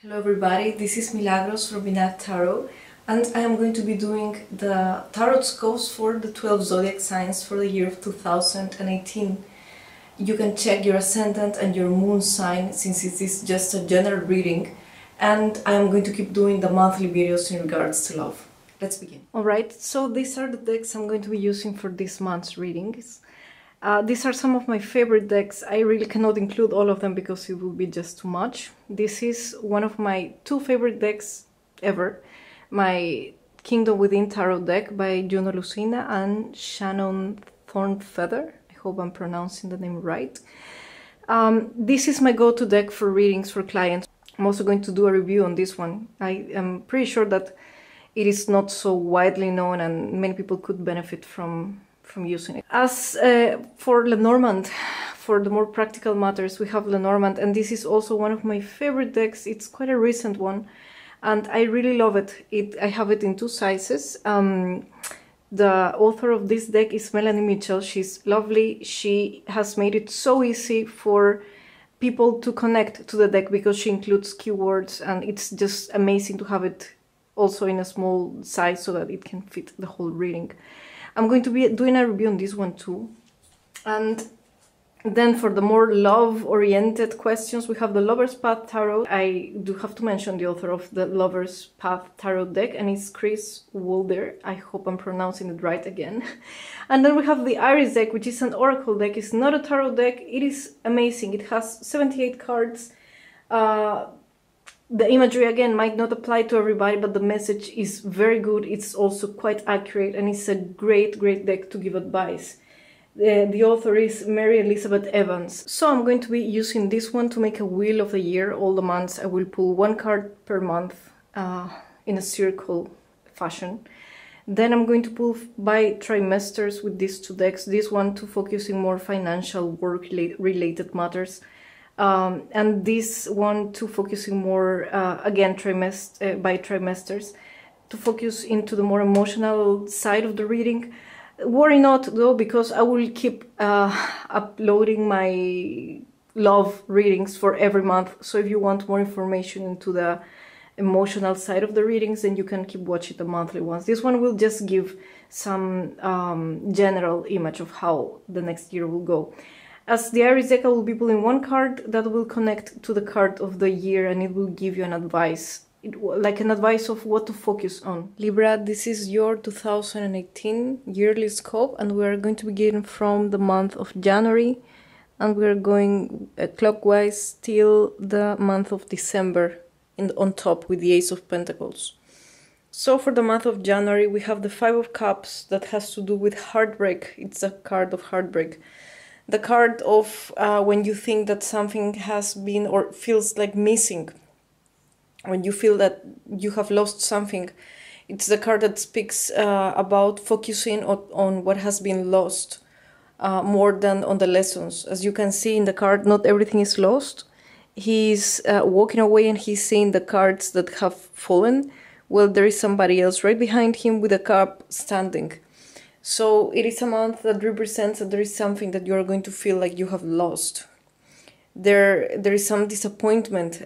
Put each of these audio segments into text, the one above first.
Hello everybody, this is Milagros from Binah Tarot, and I am going to be doing the tarot scopes for the 12 zodiac signs for the year of 2018. You can check your ascendant and your moon sign since it is just a general reading, and I am going to keep doing the monthly videos in regards to love. Let's begin. Alright, so these are the decks I'm going to be using for this month's readings. These are some of my favorite decks. I really cannot include all of them because it will be just too much. This is one of my two favorite decks ever. My Kingdom Within Tarot deck by Juno, Lucina and Shannon ThornFeather. I hope I'm pronouncing the name right. This is my go-to deck for readings for clients. I'm also going to do a review on this one. I am pretty sure that it is not so widely known and many people could benefit from using it. As for Lenormand, for the more practical matters, we have Lenormand, and this is also one of my favorite decks. It's quite a recent one, and I really love it. I have it in two sizes. The author of this deck is Melanie Mitchell. She's lovely. She has made it so easy for people to connect to the deck because she includes keywords, and it's just amazing to have it also in a small size so that it can fit the whole reading. I'm going to be doing a review on this one too. And then for the more love-oriented questions, we have the Lover's Path Tarot. I do have to mention the author of the Lover's Path Tarot deck, and it's Kris Waldherr. I hope I'm pronouncing it right again. And then we have the Iris deck, which is an oracle deck. It's not a tarot deck. It is amazing. It has 78 cards. The imagery, again, might not apply to everybody, but the message is very good. It's also quite accurate, and it's a great deck to give advice. The author is Mary Elizabeth Evans. So I'm going to be using this one to make a wheel of the year. All the months I will pull one card per month in a circle fashion. Then I'm going to pull by trimesters with these two decks. This one to focus in more financial work-related matters. And this one to focusing more, again, by trimesters, to focus into the more emotional side of the reading. Worry not, though, because I will keep uploading my love readings for every month. So if you want more information into the emotional side of the readings, then you can keep watching the monthly ones. This one will just give some general image of how the next year will go. As the Iris deck, I will be pulling one card that will connect to the card of the year, and it will give you an advice, like an advice of what to focus on. Libra, this is your 2018 yearly scope, and we are going to begin from the month of January, and we are going clockwise till the month of December, on top with the Ace of Pentacles. So for the month of January, we have the Five of Cups that has to do with heartbreak. It's a card of heartbreak. The card of when you think that something has been or feels like missing, when you feel that you have lost something. It's the card that speaks about focusing on what has been lost more than on the lessons. As you can see in the card, not everything is lost. He's walking away and he's seeing the cards that have fallen. Well, there is somebody else right behind him with a cup standing. So it is a month that represents that there is something that you are going to feel like you have lost. There is some disappointment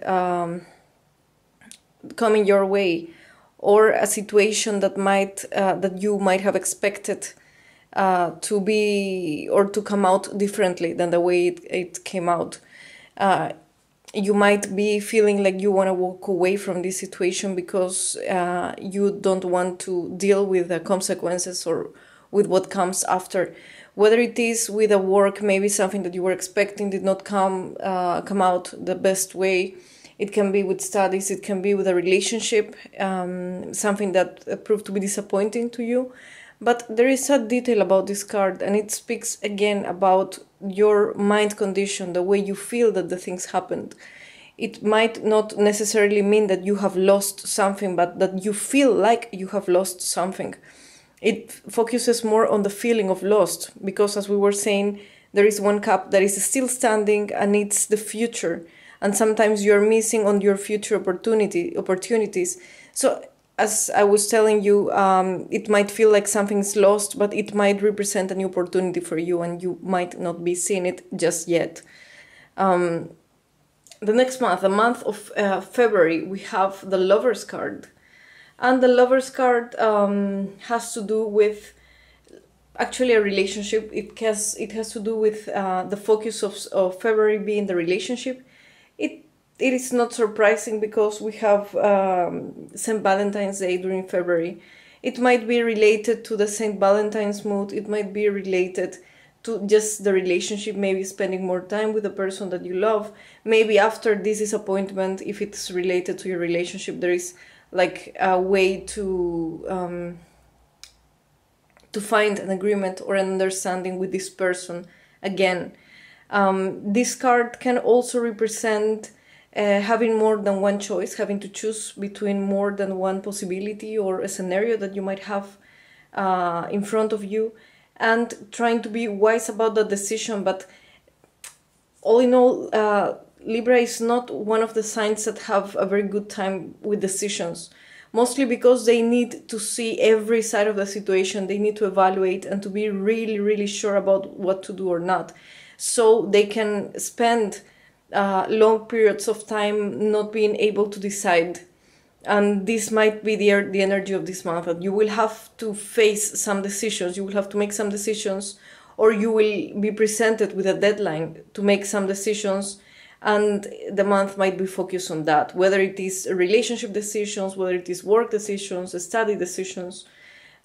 coming your way, or a situation that that you might have expected to be or to come out differently than the way it came out. You might be feeling like you want to walk away from this situation because you don't want to deal with the consequences or with what comes after. Whether it is with a work, maybe something that you were expecting did not come out the best way. It can be with studies, it can be with a relationship, something that proved to be disappointing to you. But there is a detail about this card, and it speaks again about your mind condition, the way you feel that the things happened. It might not necessarily mean that you have lost something, but that you feel like you have lost something. It focuses more on the feeling of lost, because as we were saying, there is one cup that is still standing, and it's the future. And sometimes you're missing on your future opportunities. So as I was telling you, it might feel like something's lost, but it might represent a new opportunity for you, and you might not be seeing it just yet. The next month, the month of February, we have the Lover's card. And the Lover's card has to do with actually a relationship. It has to do with the focus of February being the relationship. It is not surprising because we have St. Valentine's Day during February. It might be related to the St. Valentine's mood. It might be related to just the relationship, maybe spending more time with the person that you love. Maybe after this disappointment, if it's related to your relationship, there is like a way to find an agreement or an understanding with this person again. This card can also represent having more than one choice, having to choose between more than one possibility or a scenario that you might have in front of you, and trying to be wise about the decision. But all in all, Libra is not one of the signs that have a very good time with decisions, mostly because they need to see every side of the situation. They need to evaluate and to be really, really sure about what to do or not. So they can spend long periods of time not being able to decide. And this might be the energy of this month, that you will have to face some decisions, you will have to make some decisions, or you will be presented with a deadline to make some decisions, and the month might be focused on that, whether it is relationship decisions, whether it is work decisions, study decisions,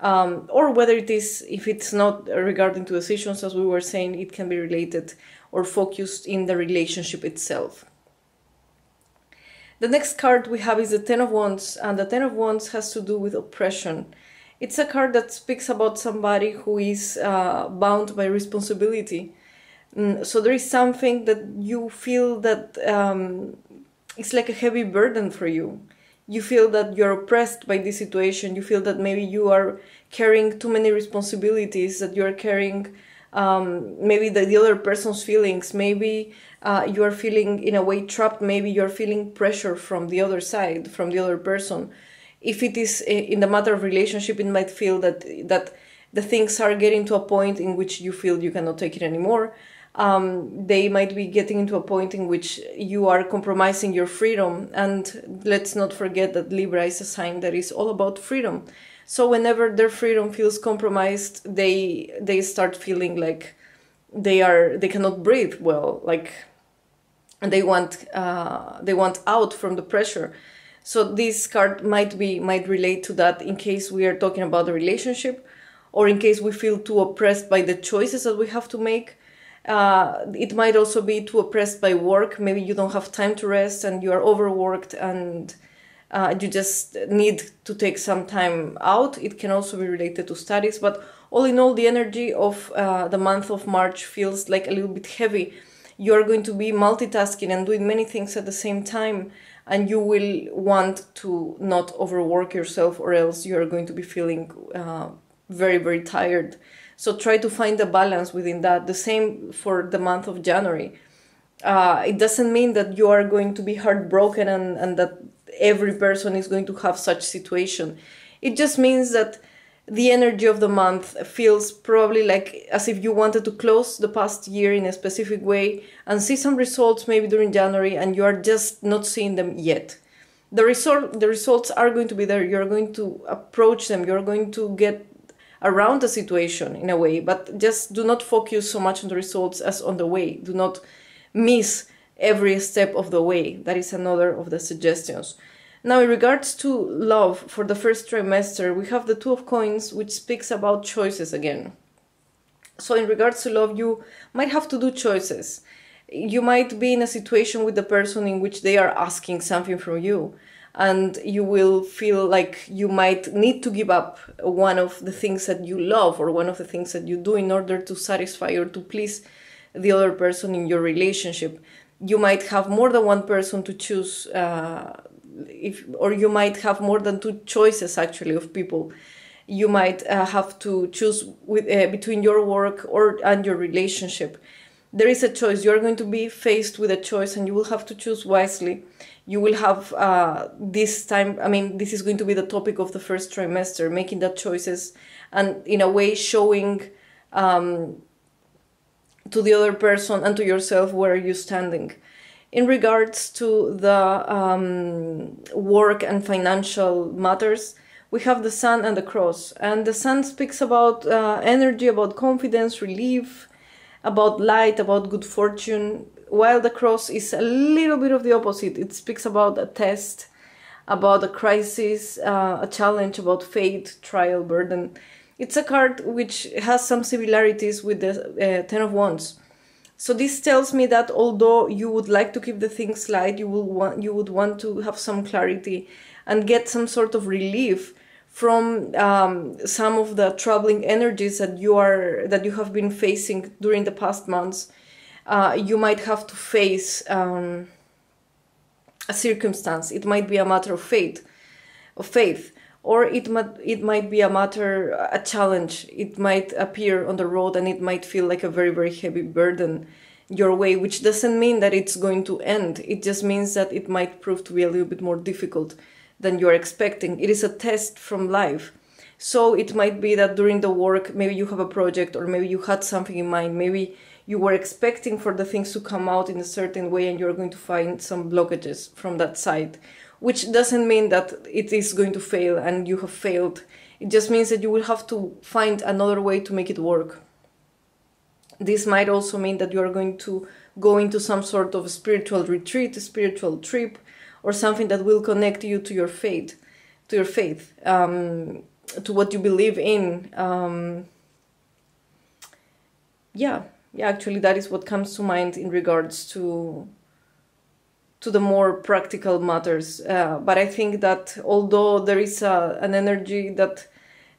or whether it is, if it's not regarding to decisions, as we were saying, it can be related or focused in the relationship itself. The next card we have is the Ten of Wands, and the Ten of Wands has to do with oppression. It's a card that speaks about somebody who is bound by responsibility. So there is something that you feel that it's like a heavy burden for you. You feel that you're oppressed by this situation. You feel that maybe you are carrying too many responsibilities, that you're carrying maybe the other person's feelings. Maybe you are feeling in a way trapped. Maybe you're feeling pressure from the other side, from the other person. If it is in the matter of relationship, it might feel that the things are getting to a point in which you feel you cannot take it anymore. They might be getting into a point in which you are compromising your freedom. And let's not forget that Libra is a sign that is all about freedom. So whenever their freedom feels compromised, they start feeling like they cannot breathe well, like, and they want out from the pressure. So this card might relate to that, in case we are talking about the relationship, or in case we feel too oppressed by the choices that we have to make. It might also be too oppressed by work. Maybe you don't have time to rest and you are overworked and you just need to take some time out. It can also be related to studies. But all in all, the energy of the month of March feels like a little bit heavy. You are going to be multitasking and doing many things at the same time, and you will want to not overwork yourself, or else you are going to be feeling very, very tired. So try to find a balance within that. The same for the month of January. It doesn't mean that you are going to be heartbroken and that every person is going to have such situation. It just means that the energy of the month feels probably like as if you wanted to close the past year in a specific way and see some results maybe during January, and you are just not seeing them yet. The results are going to be there. You're going to approach them. You're going to get around the situation in a way, but just do not focus so much on the results as on the way. Do not miss every step of the way. That is another of the suggestions. Now, in regards to love for the first trimester, we have the Two of Coins, which speaks about choices again. So in regards to love, you might have to do choices. You might be in a situation with the person in which they are asking something from you, and you will feel like you might need to give up one of the things that you love or one of the things that you do in order to satisfy or to please the other person in your relationship. You might have more than one person to choose, or you might have more than two choices actually of people. You might have to choose between your work and your relationship. There is a choice. You're going to be faced with a choice, and you will have to choose wisely. You will have this time, this is going to be the topic of the first trimester, making that choices and in a way showing to the other person and to yourself where are you standing. In regards to the work and financial matters, we have the Sun and the Cross. And the Sun speaks about energy, about confidence, relief, about light, about good fortune, while the Cross is a little bit of the opposite. It speaks about a test, about a crisis, a challenge, about fate, trial, burden. It's a card which has some similarities with the Ten of Wands. So this tells me that although you would like to keep the things light, you would want to have some clarity and get some sort of relief from some of the troubling energies that you have been facing during the past months. You might have to face a circumstance. It might be a matter of faith, or it might be a challenge. It might appear on the road and it might feel like a very, very heavy burden your way, which doesn't mean that it's going to end. It just means that it might prove to be a little bit more difficult than you're expecting. It is a test from life. So it might be that during the work, maybe you have a project, or maybe you had something in mind, maybe you were expecting for the things to come out in a certain way and you're going to find some blockages from that side. Which doesn't mean that it is going to fail and you have failed. It just means that you will have to find another way to make it work. This might also mean that you are going to go into some sort of a spiritual retreat, a spiritual trip, or something that will connect you to your faith, to what you believe in. Yeah, actually that is what comes to mind in regards to the more practical matters. But I think that although there is an energy that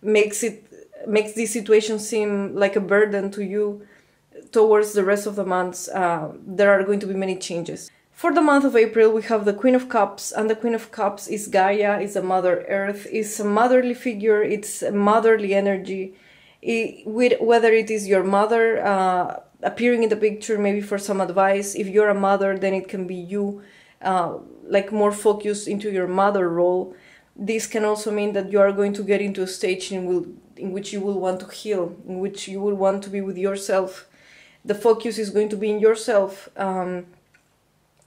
makes this situation seem like a burden to you, towards the rest of the months, there are going to be many changes. For the month of April, we have the Queen of Cups, and the Queen of Cups is Gaia, is a Mother Earth, is a motherly figure, it's a motherly energy. Whether it is your mother appearing in the picture, maybe for some advice. If you're a mother, then it can be you, like more focused into your mother role. This can also mean that you are going to get into a stage in which you will want to heal, in which you will want to be with yourself. The focus is going to be in yourself,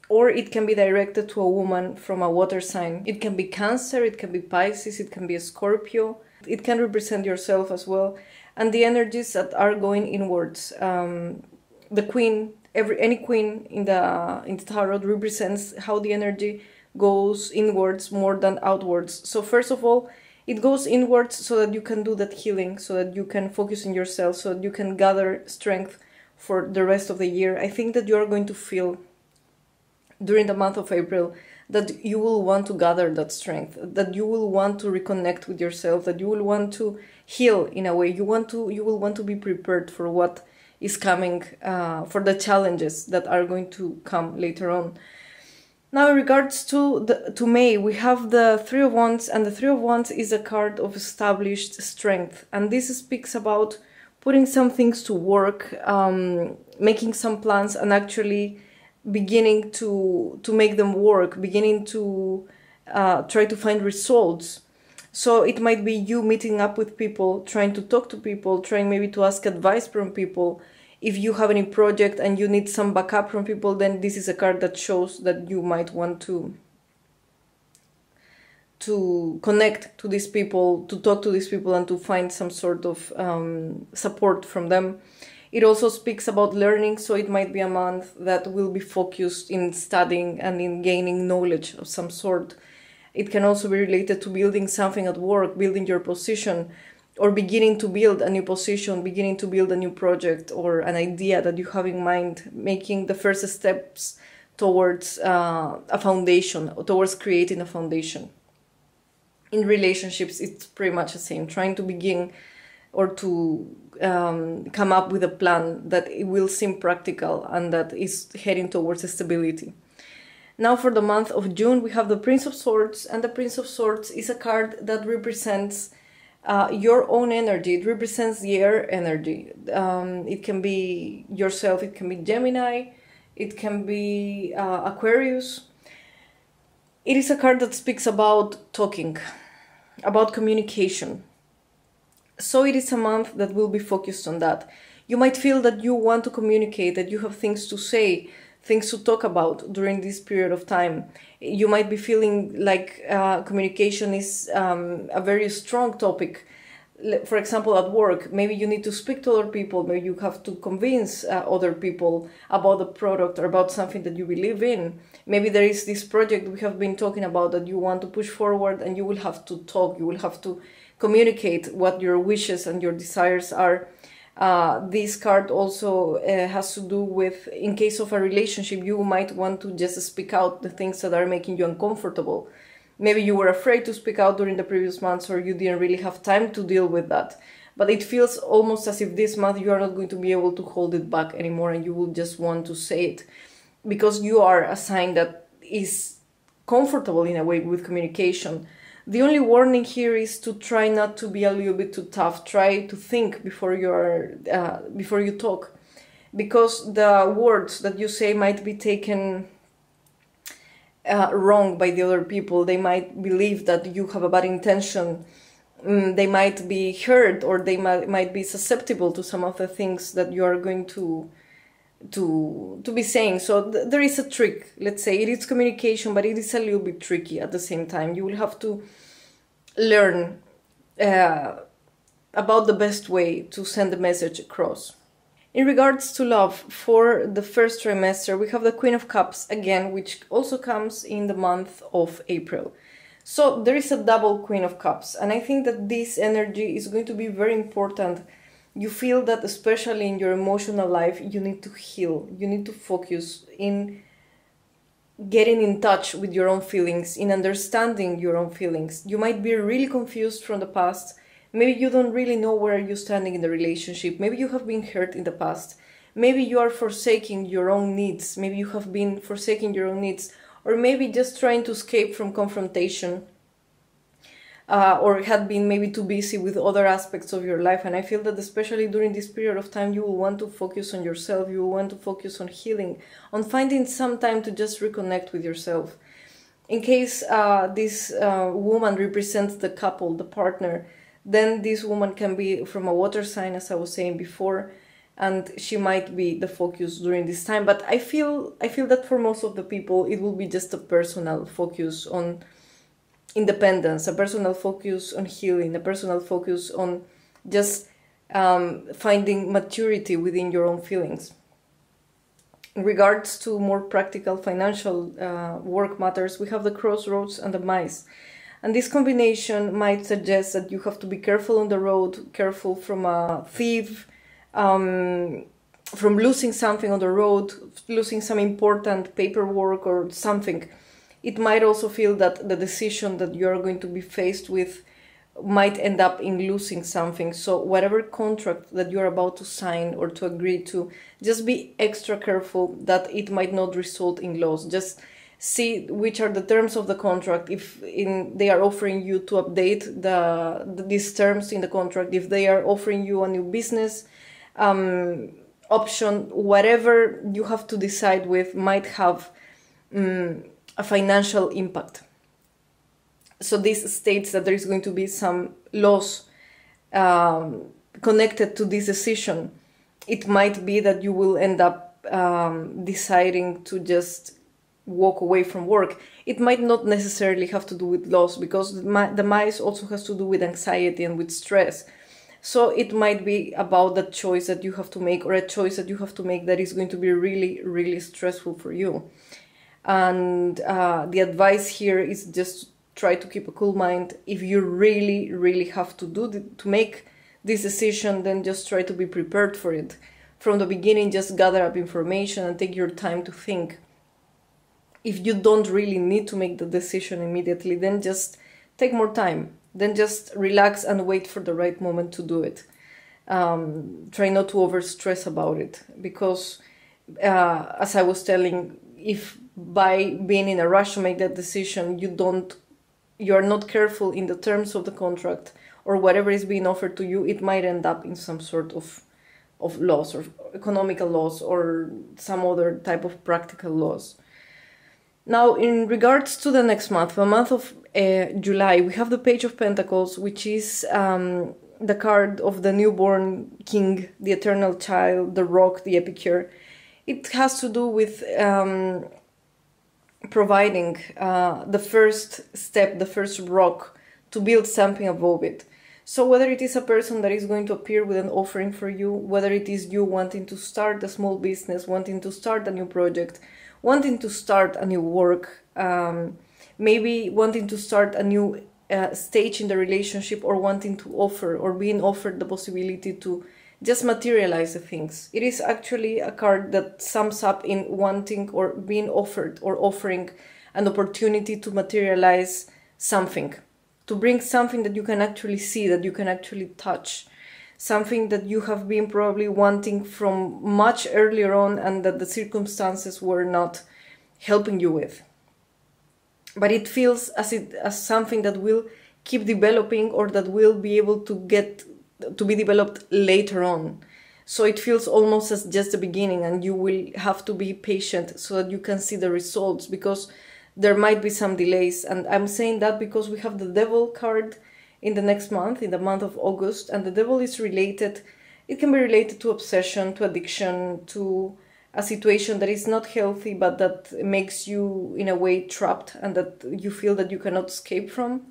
or it can be directed to a woman from a water sign. It can be Cancer, it can be Pisces, it can be a Scorpio. It can represent yourself as well. And the energies that are going inwards. The Queen, any Queen in the Tarot represents how the energy goes inwards more than outwards. So first of all, it goes inwards so that you can do that healing, so that you can focus on yourself, so that you can gather strength for the rest of the year. I think that you are going to feel during the month of April that you will want to gather that strength, that you will want to reconnect with yourself, that you will want to heal in a way. You will want to be prepared for what is coming, for the challenges that are going to come later on. Now, in regards to May, we have the Three of Wands, and the Three of Wands is a card of established strength, and this speaks about putting some things to work, making some plans, and actually beginning to make them work, beginning to try to find results. So it might be you meeting up with people, trying to talk to people, trying maybe to ask advice from people. If you have any project and you need some backup from people, then this is a card that shows that you might want to connect to these people, to talk to these people, and to find some sort of support from them. It also speaks about learning, so it might be a month that will be focused in studying and in gaining knowledge of some sort. It can also be related to building something at work, building your position, or beginning to build a new position, beginning to build a new project or an idea that you have in mind, making the first steps towards a foundation, towards creating a foundation. In relationships, it's pretty much the same, trying to begin or to come up with a plan that it will seem practical and that is heading towards stability. Now for the month of June, we have the Prince of Swords, and the Prince of Swords is a card that represents your own energy. It represents the air energy. It can be yourself, it can be Gemini, it can be Aquarius. It is a card that speaks about talking, about communication. So it is a month that will be focused on that. You might feel that you want to communicate, that you have things to say things to talk about during this period of time. You might be feeling like communication is a very strong topic. For example, at work, maybe you need to speak to other people, maybe you have to convince other people about the product or about something that you believe in. Maybe there is this project we have been talking about that you want to push forward, and you will have to talk, you will have to communicate what your wishes and your desires are. This card also has to do with, in case of a relationship, you might want to just speak out the things that are making you uncomfortable. Maybe you were afraid to speak out during the previous months, or you didn't really have time to deal with that. But it feels almost as if this month you are not going to be able to hold it back anymore, and you will just want to say it. Because you are a sign that is comfortable in a way with communication. The only warning here is to try not to be a little bit too tough. Try to think before you talk. Because the words that you say might be taken wrong by the other people. They might believe that you have a bad intention. They might be hurt, or they might be susceptible to some of the things that you are going to be saying. So there is a trick. Let's say it is communication, but it is a little bit tricky at the same time. You will have to learn about the best way to send the message across. In regards to love, for the first trimester, we have the Queen of Cups again, which also comes in the month of April. So there is a double Queen of Cups, and I think that this energy is going to be very important. You feel that especially in your emotional life, you need to heal. You need to focus in getting in touch with your own feelings, in understanding your own feelings. You might be really confused from the past. Maybe you don't really know where you're standing in the relationship. Maybe you have been hurt in the past. Maybe you are forsaking your own needs. Maybe you have been forsaking your own needs. Or maybe just trying to escape from confrontation. Or had been maybe too busy with other aspects of your life. And I feel that especially during this period of time, you will want to focus on yourself. You will want to focus on healing, on finding some time to just reconnect with yourself. In case this woman represents the couple, the partner, then this woman can be from a water sign, as I was saying before, and she might be the focus during this time. But I feel that for most of the people, it will be just a personal focus on independence, a personal focus on healing, a personal focus on just finding maturity within your own feelings. In regards to more practical financial work matters, we have the Crossroads and the Mice. And this combination might suggest that you have to be careful on the road, careful from a thief, from losing something on the road, losing some important paperwork or something. It might also feel that the decision that you're going to be faced with might end up in losing something. So whatever contract that you're about to sign or to agree to, just be extra careful that it might not result in loss. Just see which are the terms of the contract. If they are offering you to update these terms in the contract, if they are offering you a new business option, whatever you have to decide with might have a financial impact. So this states that there is going to be some loss connected to this decision. It might be that you will end up deciding to just walk away from work. It might not necessarily have to do with loss, because the mice also has to do with anxiety and with stress. So it might be about that choice that you have to make, or a choice that you have to make that is going to be really, really stressful for you. And the advice here is just try to keep a cool mind. If you really, really have to make this decision, then just try to be prepared for it. From the beginning, just gather up information and take your time to think. If you don't really need to make the decision immediately, then just take more time. Then just relax and wait for the right moment to do it. Try not to overstress about it, because as I was telling, if by being in a rush to make that decision, you are not careful in the terms of the contract or whatever is being offered to you, it might end up in some sort of loss, or economical loss, or some other type of practical loss. Now, in regards to the next month, the month of July, we have the Page of Pentacles, which is the card of the newborn king, the eternal child, the rock, the epicure. It has to do with providing the first step, the first rock to build something above it. So whether it is a person that is going to appear with an offering for you, whether it is you wanting to start a small business, wanting to start a new project, wanting to start a new work, maybe wanting to start a new stage in the relationship, or wanting to offer or being offered the possibility to just materialize the things. It is actually a card that sums up in wanting or being offered or offering an opportunity to materialize something, to bring something that you can actually see, that you can actually touch, something that you have been probably wanting from much earlier on and that the circumstances were not helping you with. But it feels as something that will keep developing, or that will be able to get to be developed later on. So it feels almost as just the beginning, and you will have to be patient so that you can see the results, because there might be some delays. And I'm saying that because we have the Devil card in the next month, in the month of August, and the Devil is related, it can be related to obsession, to addiction, to a situation that is not healthy, but that makes you in a way trapped and that you feel that you cannot escape from.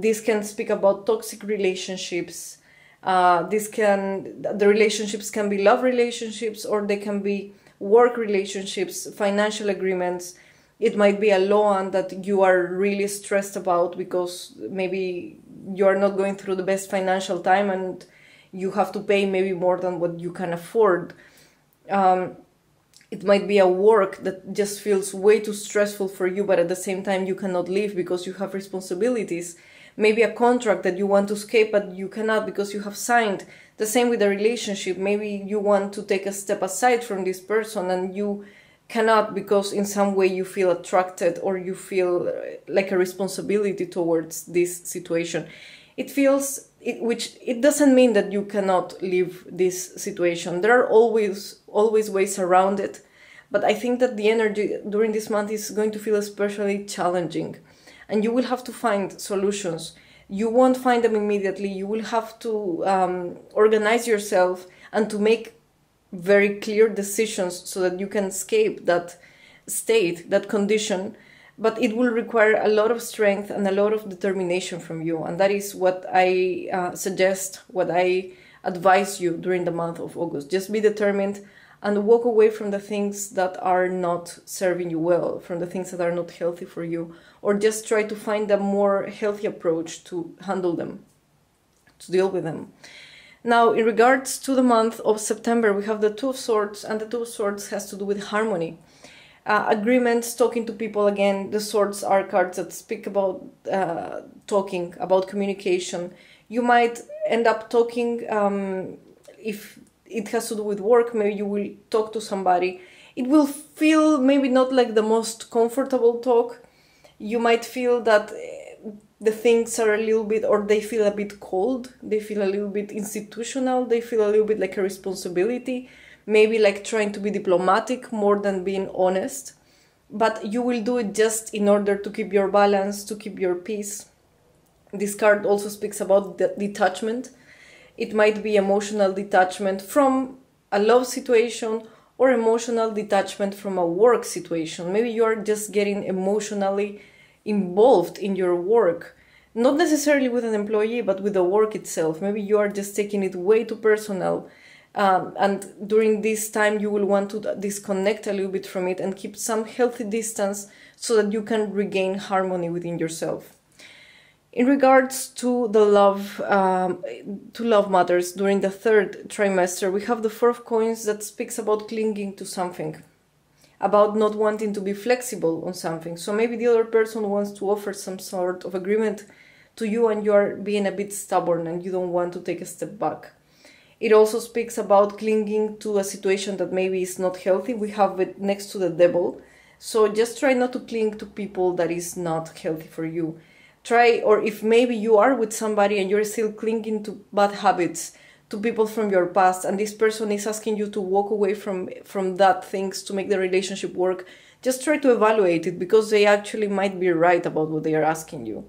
This can speak about toxic relationships. The relationships can be love relationships, or they can be work relationships, financial agreements. It might be a loan that you are really stressed about because maybe you are not going through the best financial time and you have to pay maybe more than what you can afford. It might be a work that just feels way too stressful for you, but at the same time you cannot leave because you have responsibilities. Maybe a contract that you want to escape, but you cannot because you have signed. The same with a relationship. Maybe you want to take a step aside from this person and you cannot because in some way you feel attracted or you feel like a responsibility towards this situation. It feels, which it doesn't mean that you cannot leave this situation. There are always ways around it, but I think that the energy during this month is going to feel especially challenging, and you will have to find solutions. You won't find them immediately. You will have to organize yourself and to make very clear decisions so that you can escape that state, that condition. But it will require a lot of strength and a lot of determination from you. And that is what I suggest, what I advise you during the month of August. Just be determined and walk away from the things that are not serving you well, from the things that are not healthy for you, or just try to find a more healthy approach to handle them, to deal with them. Now, in regards to the month of September, we have the Two of Swords, and the Two of Swords has to do with harmony. Agreements, talking to people again. The swords are cards that speak about talking, about communication. You might end up talking, if it has to do with work, maybe you will talk to somebody. It will feel maybe not like the most comfortable talk. You might feel that the things are a little bit, or they feel a bit cold. They feel a little bit institutional. They feel a little bit like a responsibility. Maybe like trying to be diplomatic more than being honest. But you will do it just in order to keep your balance, to keep your peace. This card also speaks about the detachment. It might be emotional detachment from a love situation or emotional detachment from a work situation. Maybe you are just getting emotionally involved in your work. Not necessarily with an employee, but with the work itself. Maybe you are just taking it way too personal. And during this time you will want to disconnect a little bit from it and keep some healthy distance so that you can regain harmony within yourself. In regards to the love matters during the third trimester, we have the Four of Coins that speaks about clinging to something, about not wanting to be flexible on something. So maybe the other person wants to offer some sort of agreement to you and you are being a bit stubborn and you don't want to take a step back. It also speaks about clinging to a situation that maybe is not healthy. We have it next to the Devil. So just try not to cling to people that is not healthy for you. Try, or if maybe you are with somebody and you're still clinging to bad habits, to people from your past, and this person is asking you to walk away from that things to make the relationship work, just try to evaluate it, because they actually might be right about what they are asking you.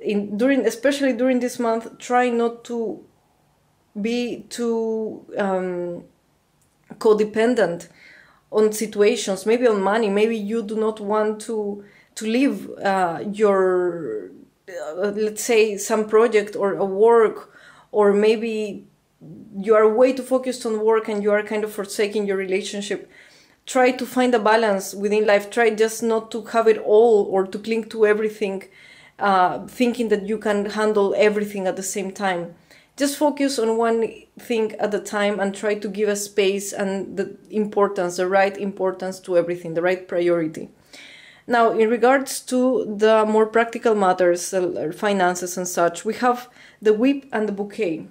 Especially during this month, try not to be too codependent on situations, maybe on money. Maybe you do not want to leave your, let's say, some project or a work, or maybe you are way too focused on work and you are kind of forsaking your relationship. Try to find a balance within life. Try just not to have it all or to cling to everything, thinking that you can handle everything at the same time. Just focus on one thing at a time and try to give a space and the importance, the right importance to everything, the right priority. Now, in regards to the more practical matters, finances and such, we have the whip and the bouquet.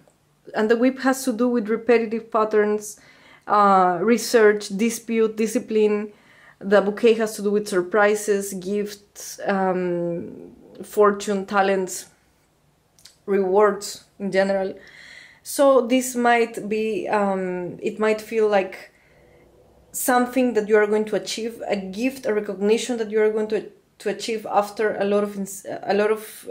And the whip has to do with repetitive patterns, research, dispute, discipline. The bouquet has to do with surprises, gifts, fortune, talents, rewards in general. So this might be, it might feel like something that you are going to achieve, a gift, a recognition that you are going to achieve after a lot of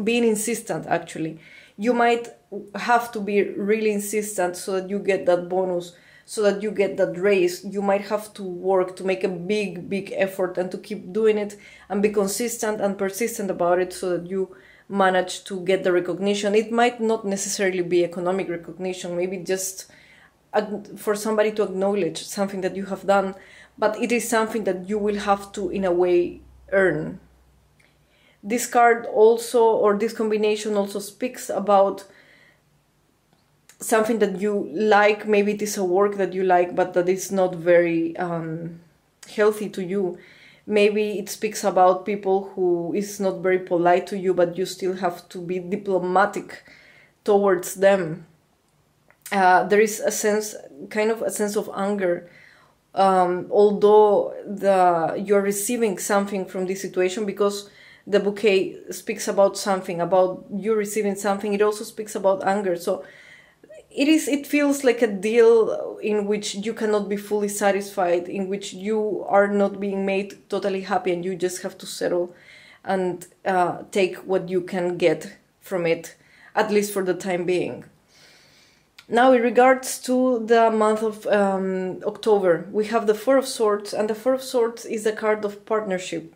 being insistent. Actually, you might have to be really insistent so that you get that bonus, so that you get that raise. You might have to work to make a big effort and to keep doing it and be consistent and persistent about it so that you manage to get the recognition. It might not necessarily be economic recognition, maybe just for somebody to acknowledge something that you have done, but it is something that you will have to, in a way, earn. This card also, or this combination also speaks about something that you like. Maybe it is a work that you like, but that is not very healthy to you. Maybe it speaks about people who is not very polite to you, but you still have to be diplomatic towards them. There is a sense, kind of a sense of anger, although you're receiving something from this situation, because the bouquet speaks about something, about you receiving something. It also speaks about anger. So it feels like a deal in which you cannot be fully satisfied, in which you are not being made totally happy, and you just have to settle and take what you can get from it, at least for the time being. Now, in regards to the month of October, we have the Four of Swords, and the Four of Swords is a card of partnership.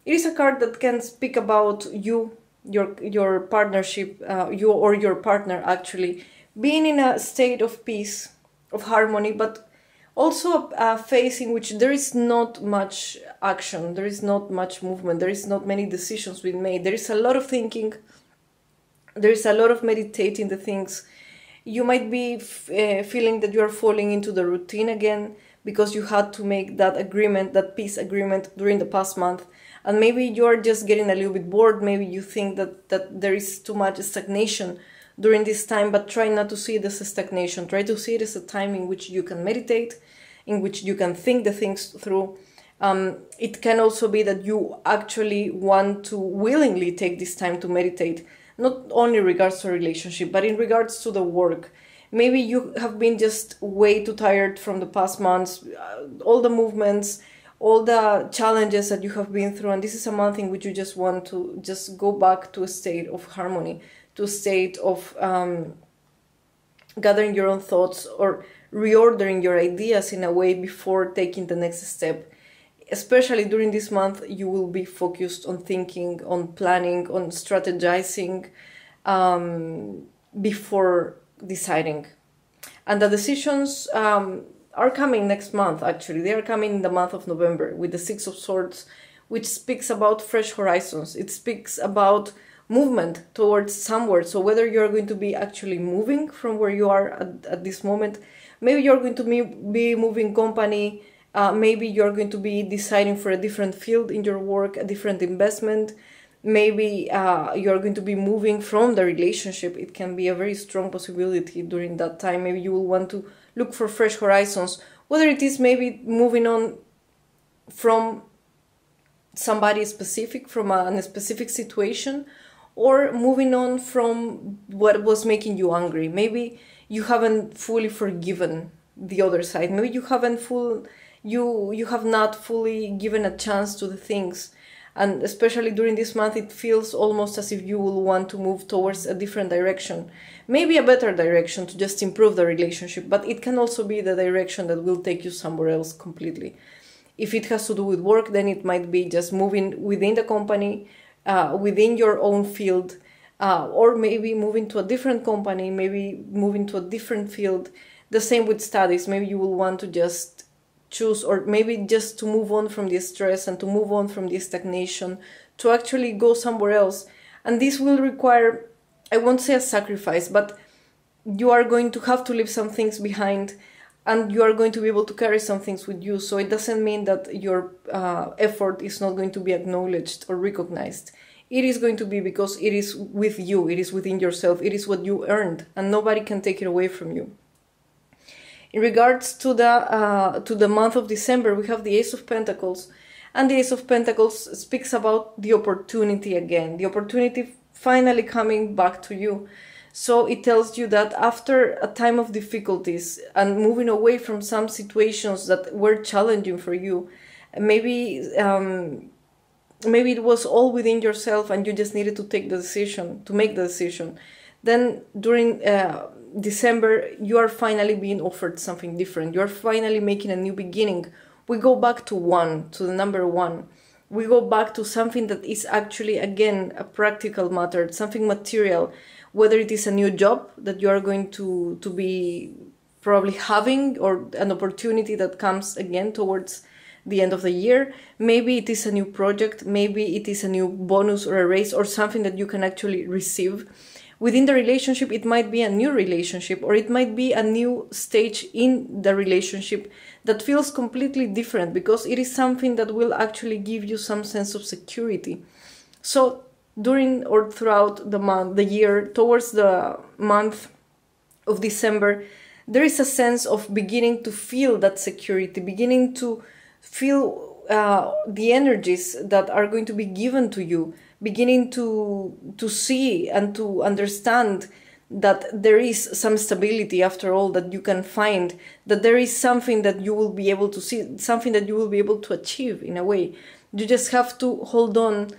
It is a card that can speak about you, your partnership, you or your partner actually being in a state of peace, of harmony, but also a phase in which there is not much action, there is not much movement, there is not many decisions being made. There is a lot of thinking, there is a lot of meditating the things. You might be feeling that you are falling into the routine again because you had to make that agreement, that peace agreement during the past month. And maybe you are just getting a little bit bored. Maybe you think that there is too much stagnation during this time, but try not to see it as a stagnation. Try to see it as a time in which you can meditate, in which you can think the things through. It can also be that you actually want to willingly take this time to meditate, not only in regards to a relationship, but in regards to the work. Maybe you have been just way too tired from the past months, all the movements, all the challenges that you have been through, and this is a month in which you just want to just go back to a state of harmony, to a state of gathering your own thoughts or reordering your ideas in a way before taking the next step. Especially during this month, you will be focused on thinking, on planning, on strategizing before deciding. And the decisions are coming next month, actually. They are coming in the month of November with the Six of Swords, which speaks about fresh horizons. It speaks about movement towards somewhere. So whether you're going to be actually moving from where you are at this moment, maybe you're going to be moving company, maybe you're going to be deciding for a different field in your work, a different investment. Maybe you're going to be moving from the relationship. It can be a very strong possibility during that time. Maybe you will want to look for fresh horizons, whether it is maybe moving on from somebody specific, from a specific situation, or moving on from what was making you angry. Maybe you haven't fully forgiven the other side. Maybe you have not fully given a chance to the things, And especially during this month, it feels almost as if you will want to move towards a different direction, maybe a better direction to just improve the relationship, but it can also be the direction that will take you somewhere else completely. If it has to do with work, then it might be just moving within the company, within your own field, or maybe moving to a different company, maybe moving to a different field. The same with studies. Maybe you will want to just choose, or maybe just to move on from this stress and to move on from this stagnation, to actually go somewhere else. And this will require, I won't say a sacrifice, but you are going to have to leave some things behind, and you are going to be able to carry some things with you. So it doesn't mean that your effort is not going to be acknowledged or recognized. It is going to be, because it is with you, it is within yourself, it is what you earned, and nobody can take it away from you. In regards to the month of December, we have the Ace of Pentacles, and the Ace of Pentacles speaks about the opportunity again, the opportunity finally coming back to you. So it tells you that after a time of difficulties and moving away from some situations that were challenging for you, maybe it was all within yourself and you just needed to take the decision, to make the decision. Then during December, you are finally being offered something different. You are finally making a new beginning. We go back to one, to the number one. We go back to something that is actually, again, a practical matter, something material, whether it is a new job that you are going to be probably having, or an opportunity that comes again towards the end of the year. Maybe it is a new project, maybe it is a new bonus or a raise, or something that you can actually receive. Within the relationship, it might be a new relationship, or it might be a new stage in the relationship that feels completely different, because it is something that will actually give you some sense of security. So during or throughout the month, the year, towards the month of December, there is a sense of beginning to feel that security, beginning to feel the energies that are going to be given to you, beginning to see and to understand that there is some stability after all that you can find, that there is something that you will be able to see, something that you will be able to achieve in a way. You just have to hold on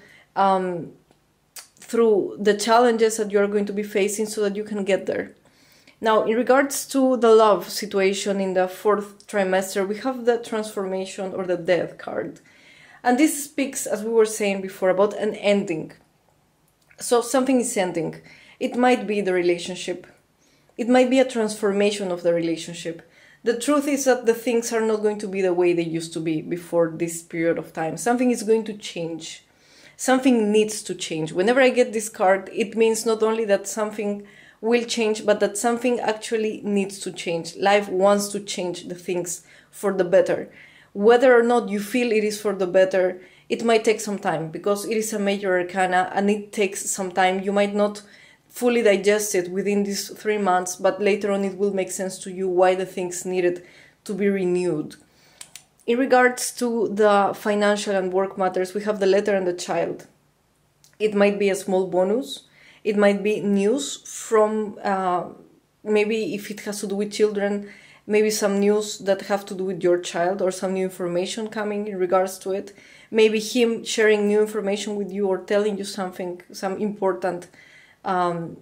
through the challenges that you are going to be facing so that you can get there. Now, in regards to the love situation in the fourth trimester, we have the transformation or the death card. And this speaks, as we were saying before, about an ending. So something is ending. It might be the relationship. It might be a transformation of the relationship. The truth is that the things are not going to be the way they used to be before this period of time. Something is going to change. Something needs to change. Whenever I get this card, it means not only that something will change, but that something actually needs to change. Life wants to change the things for the better. Whether or not you feel it is for the better, it might take some time, because it is a major arcana and it takes some time. You might not fully digest it within these 3 months, but later on it will make sense to you why the things needed to be renewed. In regards to the financial and work matters, we have the letter and the child. It might be a small bonus. It might be news from, maybe if it has to do with children, maybe some news that have to do with your child, or some new information coming in regards to it. Maybe him sharing new information with you, or telling you something, some important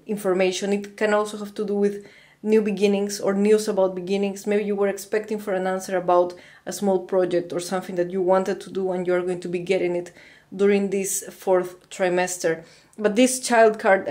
information. It can also have to do with new beginnings or news about beginnings. Maybe you were expecting for an answer about a small project or something that you wanted to do, and you're going to be getting it during this fourth trimester. But this child card,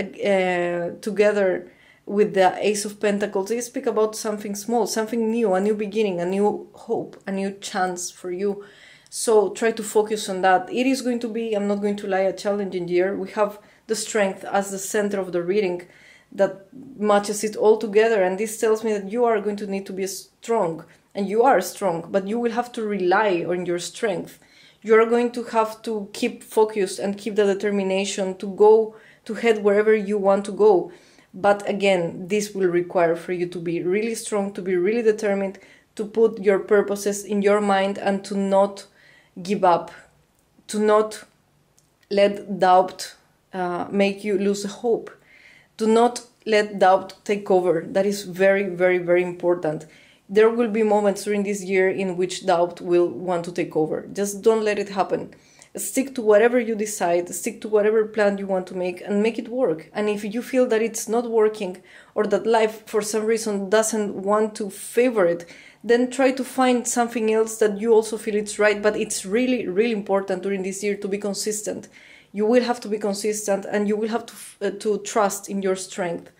together with the Ace of Pentacles, they speak about something small, something new, a new beginning, a new hope, a new chance for you. So try to focus on that. It is going to be, I'm not going to lie, a challenging year. We have the strength as the center of the reading that matches it all together. And this tells me that you are going to need to be strong. And you are strong, but you will have to rely on your strength. You're going to have to keep focused and keep the determination to go, to head wherever you want to go. But again, this will require for you to be really strong, to be really determined, to put your purposes in your mind, and to not give up, to not let doubt make you lose hope. Do not let doubt take over. That is very, very, very important. There will be moments during this year in which doubt will want to take over. Just don't let it happen. Stick to whatever you decide, stick to whatever plan you want to make, and make it work. And if you feel that it's not working, or that life for some reason doesn't want to favor it, then try to find something else that you also feel it's right. But it's really, really important during this year to be consistent. You will have to be consistent, and you will have to trust in your strength.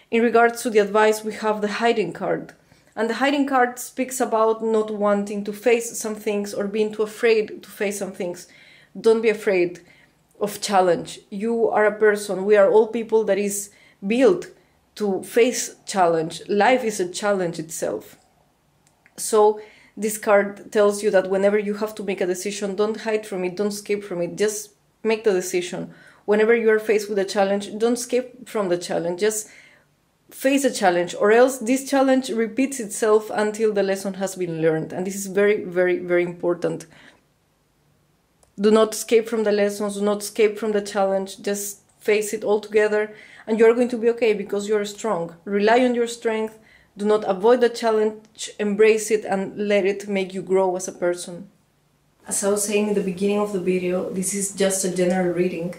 In regards to the advice, we have the hiding card. And the hiding card speaks about not wanting to face some things or being too afraid to face some things. Don't be afraid of challenge. You are a person, we are all people that is built to face challenge. Life is a challenge itself. So this card tells you that whenever you have to make a decision, don't hide from it, don't escape from it, just make the decision. Whenever you are faced with a challenge, don't escape from the challenge, just face a challenge, or else this challenge repeats itself until the lesson has been learned. And this is very, very, very important. Do not escape from the lessons, do not escape from the challenge, just face it all together, and you're going to be okay because you're strong. Rely on your strength, do not avoid the challenge, embrace it, and let it make you grow as a person. As I was saying in the beginning of the video, this is just a general reading,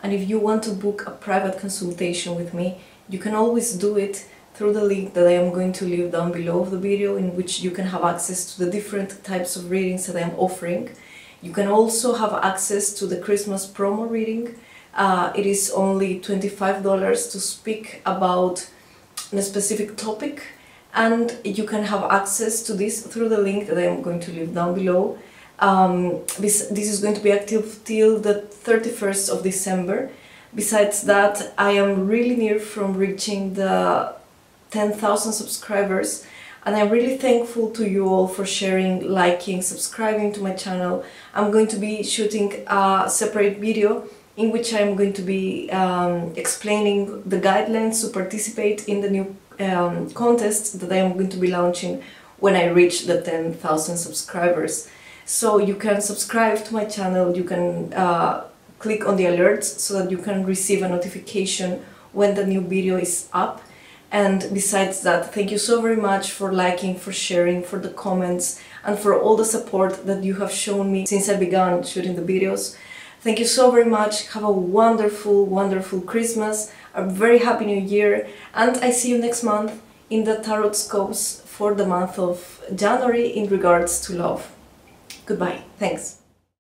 and if you want to book a private consultation with me, you can always do it through the link that I am going to leave down below of the video, in which you can have access to the different types of readings that I am offering. You can also have access to the Christmas promo reading. It is only $25 to speak about a specific topic, and you can have access to this through the link that I am going to leave down below. This is going to be active till the 31st of December. Besides that, I am really near from reaching the 10,000 subscribers, and I'm really thankful to you all for sharing, liking, subscribing to my channel. I'm going to be shooting a separate video in which I'm going to be explaining the guidelines to participate in the new contest that I am going to be launching when I reach the 10,000 subscribers. So you can subscribe to my channel, you can click on the alerts so that you can receive a notification when the new video is up. And besides that, thank you so very much for liking, for sharing, for the comments, and for all the support that you have shown me since I began shooting the videos. Thank you so very much. Have a wonderful, wonderful Christmas, a very happy new year, and I see you next month in the tarot scopes for the month of January in regards to love. Goodbye. Thanks.